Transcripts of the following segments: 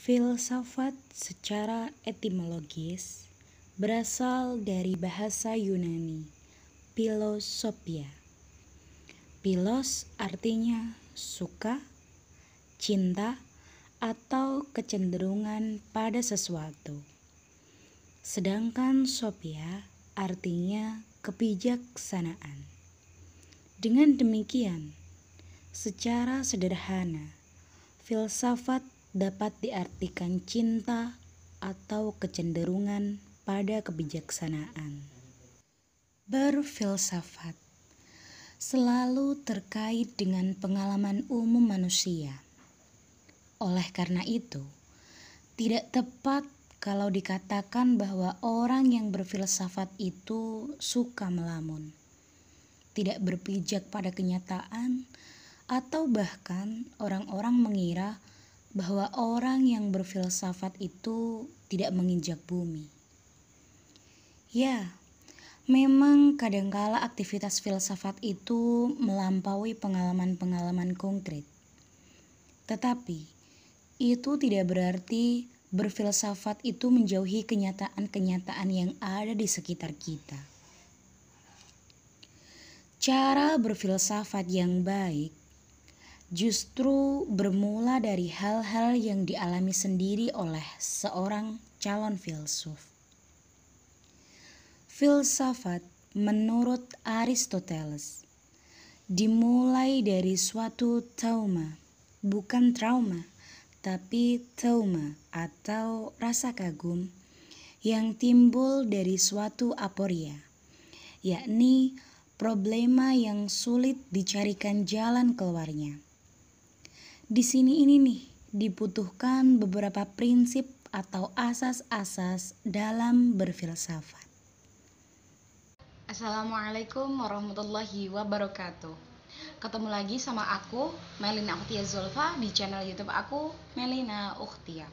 Filsafat secara etimologis berasal dari bahasa Yunani, philosophia. Philos artinya suka, cinta, atau kecenderungan pada sesuatu. Sedangkan sophia artinya kebijaksanaan. Dengan demikian, secara sederhana, filsafat dapat diartikan cinta atau kecenderungan pada kebijaksanaan. Berfilsafat selalu terkait dengan pengalaman umum manusia. Oleh karena itu, tidak tepat kalau dikatakan bahwa orang yang berfilsafat itu suka melamun, tidak berpijak pada kenyataan, atau bahkan orang-orang mengira bahwa orang yang berfilsafat itu tidak menginjak bumi. Ya, memang kadangkala aktivitas filsafat itu melampaui pengalaman-pengalaman konkret. Tetapi, itu tidak berarti berfilsafat itu menjauhi kenyataan-kenyataan yang ada di sekitar kita. Cara berfilsafat yang baik justru bermula dari hal-hal yang dialami sendiri oleh seorang calon filsuf. Filsafat menurut Aristoteles dimulai dari suatu tauma, bukan trauma, tapi tauma atau rasa kagum yang timbul dari suatu aporia, yakni problema yang sulit dicarikan jalan keluarnya. Di sini ini nih dibutuhkan beberapa prinsip atau asas-asas dalam berfilsafat. Assalamualaikum warahmatullahi wabarakatuh. Ketemu lagi sama aku, Melina Ukhtia Zulfa, di channel YouTube aku, Melina Ukhtia.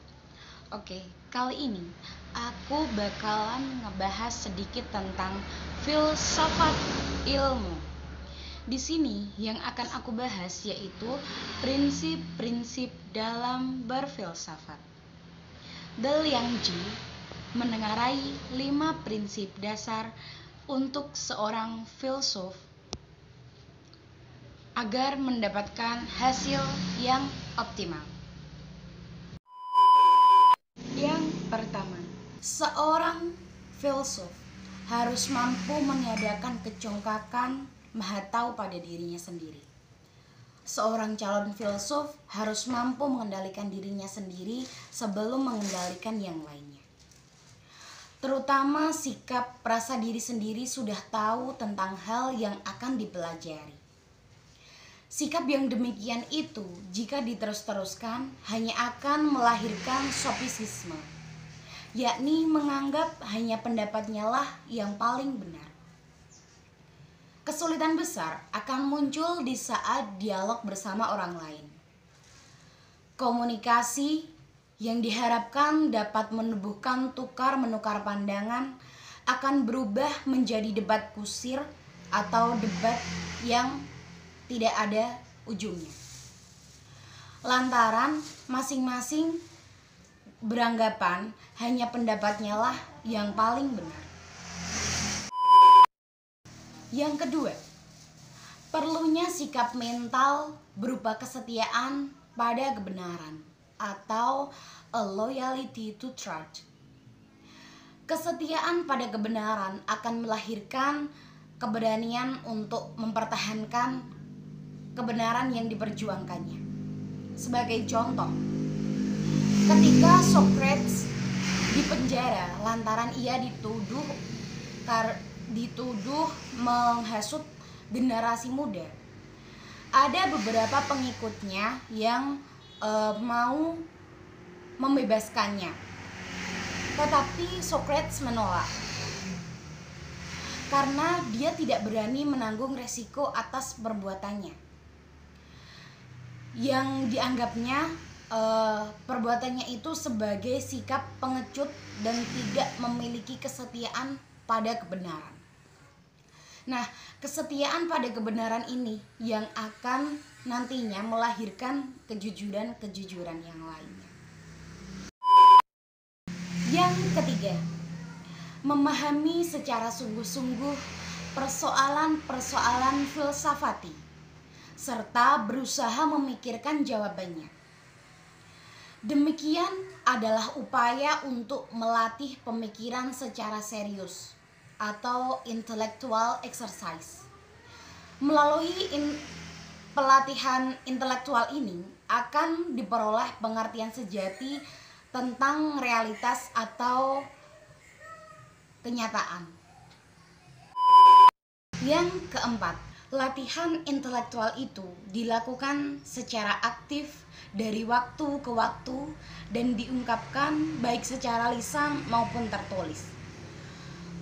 Oke, kali ini aku bakalan ngebahas sedikit tentang filsafat ilmu. Di sini yang akan aku bahas yaitu prinsip-prinsip dalam berfilsafat. Del Yang Ji menengarai 5 prinsip dasar untuk seorang filsuf agar mendapatkan hasil yang optimal. Yang pertama, seorang filsuf harus mampu meniadakan kecongkakan maha tahu pada dirinya sendiri. Seorang calon filsuf harus mampu mengendalikan dirinya sendiri sebelum mengendalikan yang lainnya. Terutama sikap rasa diri sendiri sudah tahu tentang hal yang akan dipelajari. Sikap yang demikian itu jika diterus-teruskan hanya akan melahirkan sofistisme, yakni menganggap hanya pendapatnya lah yang paling benar. Kesulitan besar akan muncul di saat dialog bersama orang lain. Komunikasi yang diharapkan dapat menumbuhkan tukar-menukar pandangan akan berubah menjadi debat kusir atau debat yang tidak ada ujungnya. Lantaran masing-masing beranggapan hanya pendapatnya lah yang paling benar. Yang kedua, perlunya sikap mental berupa kesetiaan pada kebenaran atau a loyalty to truth. Kesetiaan pada kebenaran akan melahirkan keberanian untuk mempertahankan kebenaran yang diperjuangkannya. Sebagai contoh, ketika Socrates dipenjara lantaran ia dituduh menghasut generasi muda, ada beberapa pengikutnya yang mau membebaskannya, tetapi Socrates menolak karena dia tidak berani menanggung resiko atas perbuatannya. Yang dianggapnya perbuatannya itu sebagai sikap pengecut dan tidak memiliki kesetiaan pada kebenaran. Nah, kesetiaan pada kebenaran ini yang akan nantinya melahirkan kejujuran-kejujuran yang lainnya. ketiga, memahami secara sungguh-sungguh persoalan-persoalan filsafati serta berusaha memikirkan jawabannya. Demikian adalah upaya untuk melatih pemikiran secara serius atau intellectual exercise. Melalui pelatihan intelektual ini akan diperoleh pengertian sejati tentang realitas atau kenyataan. Yang keempat, latihan intelektual itu dilakukan secara aktif dari waktu ke waktu dan diungkapkan baik secara lisan maupun tertulis.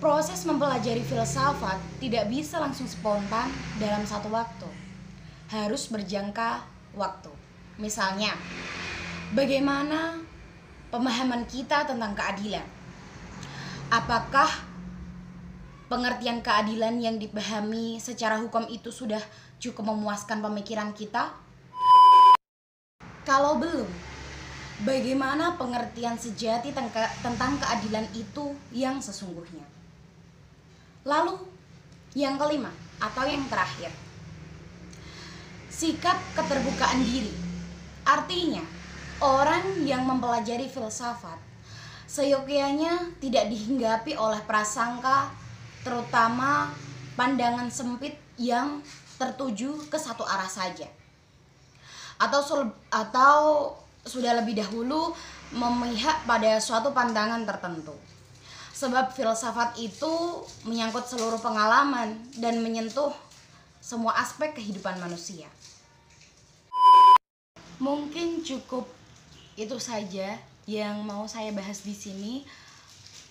Proses mempelajari filsafat tidak bisa langsung spontan dalam satu waktu. Harus berjangka waktu. Misalnya, bagaimana pemahaman kita tentang keadilan? Apakah pengertian keadilan yang dipahami secara hukum itu sudah cukup memuaskan pemikiran kita? Kalau belum, bagaimana pengertian sejati tentang keadilan itu yang sesungguhnya? Lalu, yang kelima atau yang terakhir, sikap keterbukaan diri. Artinya, orang yang mempelajari filsafat seyogyanya tidak dihinggapi oleh prasangka, terutama pandangan sempit yang tertuju ke satu arah saja, atau sudah lebih dahulu memihak pada suatu pandangan tertentu. Sebab filsafat itu menyangkut seluruh pengalaman dan menyentuh semua aspek kehidupan manusia. Mungkin cukup itu saja yang mau saya bahas di sini.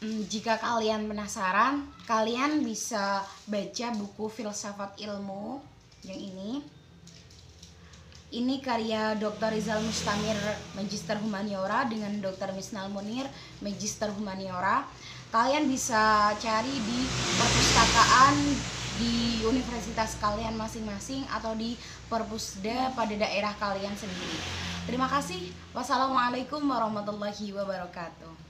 Jika kalian penasaran, kalian bisa baca buku Filsafat Ilmu yang ini. Ini karya Dr. Rizal Mustamir, Magister Humaniora, dengan Dr. Misnal Munir, Magister Humaniora. Kalian bisa cari di perpustakaan di universitas kalian masing-masing atau di perpusda pada daerah kalian sendiri. Terima kasih. Wassalamualaikum warahmatullahi wabarakatuh.